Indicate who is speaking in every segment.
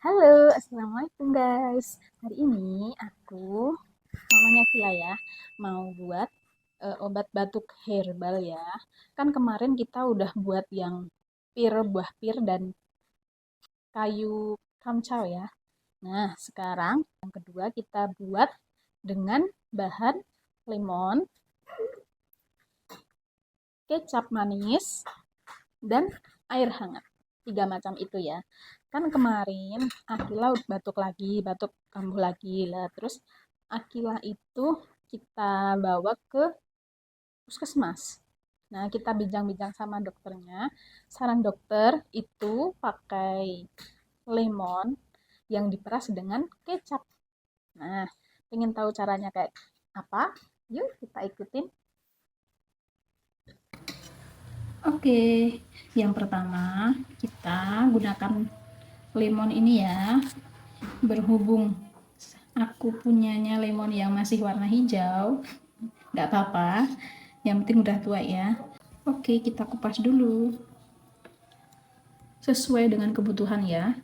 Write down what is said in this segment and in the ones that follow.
Speaker 1: Halo, assalamualaikum guys. Hari ini aku, namanya Via ya, mau buat obat batuk herbal ya. Kan kemarin kita udah buat yang buah pir dan kayu kamcau ya. Nah, sekarang yang kedua kita buat dengan bahan lemon, kecap manis, dan air hangat. 3 macam itu ya. Kan kemarin Akila batuk lagi, batuk kambuh lagi lah. Terus Akila itu kita bawa ke puskesmas. Nah, kita bincang-bincang sama dokternya. Saran dokter itu pakai lemon yang diperas dengan kecap. Nah, pengen tahu caranya kayak apa? Yuk kita ikutin.
Speaker 2: Oke, yang pertama kita gunakan lemon ini ya. Berhubung aku punyanya lemon yang masih warna hijau, nggak apa-apa. Yang penting udah tua ya. Oke, kita kupas dulu sesuai dengan kebutuhan ya.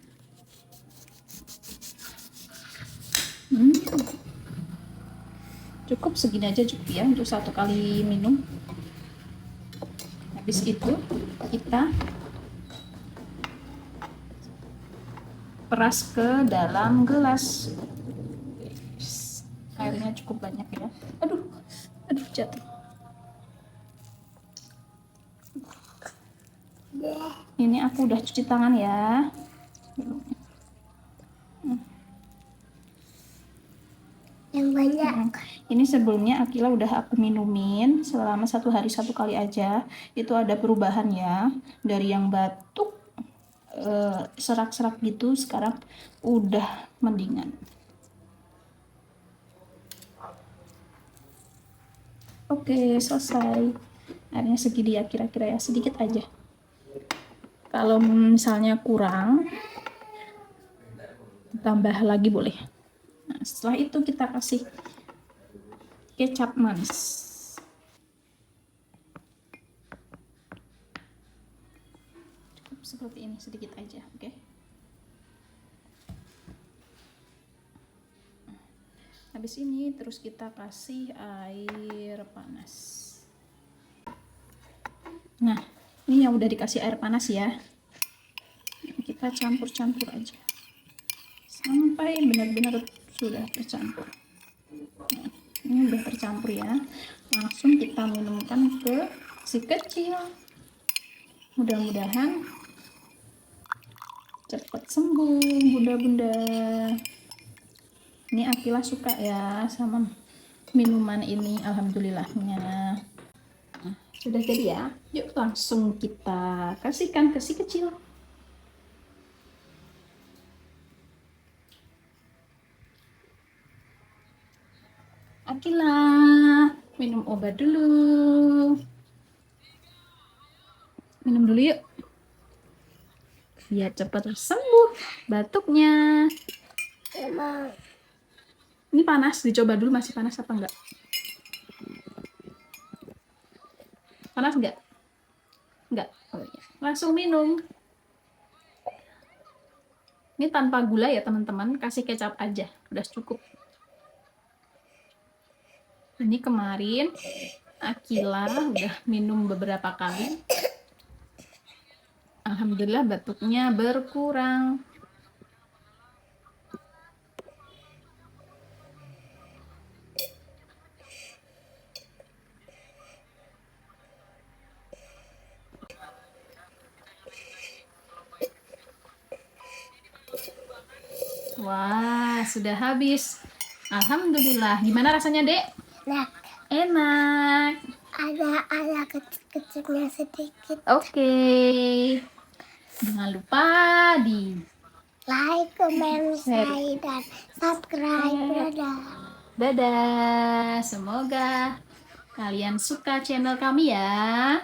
Speaker 2: Cukup segini aja cukup ya untuk 1 kali minum. Habis itu kita peras ke dalam gelas. Airnya cukup banyak ya. Aduh jatuh. Ini aku udah cuci tangan ya.
Speaker 3: Yang banyak.
Speaker 2: Ini sebelumnya Akila udah aku minumin selama 1 hari 1 kali aja. Itu ada perubahan ya, dari yang batuk serak-serak gitu sekarang udah mendingan. Oke, selesai. Airnya segini ya kira-kira ya, sedikit aja. Kalau misalnya kurang, tambah lagi boleh. Nah, setelah itu kita kasih kecap manis. Cukup seperti ini, sedikit aja, oke? Habis ini terus kita kasih air panas. Nah, ini yang udah dikasih air panas ya. Kita campur-campur aja sampai benar-benar sudah tercampur. Nah, ini udah tercampur ya. Langsung kita minumkan ke si kecil. Mudah-mudahan cepat sembuh bunda-bunda. Ini Akila suka ya sama minuman ini, alhamdulillahnya. Nah, sudah jadi ya. Yuk langsung kita kasihkan ke si kecil. Akila, minum obat dulu. Minum dulu yuk. Biar cepat sembuh batuknya.
Speaker 3: Emang.
Speaker 2: Ini panas, dicoba dulu masih panas apa enggak? Panas enggak? Enggak. Oh, iya. Langsung minum. Ini tanpa gula ya teman-teman, kasih kecap aja, udah cukup. Ini kemarin Akila udah minum beberapa kali. Alhamdulillah batuknya berkurang. Wah, sudah habis. Alhamdulillah. Gimana rasanya, Dek?
Speaker 3: Nah,
Speaker 2: Enak.
Speaker 3: ada kecil-kecilnya sedikit.
Speaker 2: Oke. Jangan lupa di
Speaker 3: Like, comment, share, dan subscribe. Dadah.
Speaker 2: Dadah. Semoga kalian suka channel kami ya.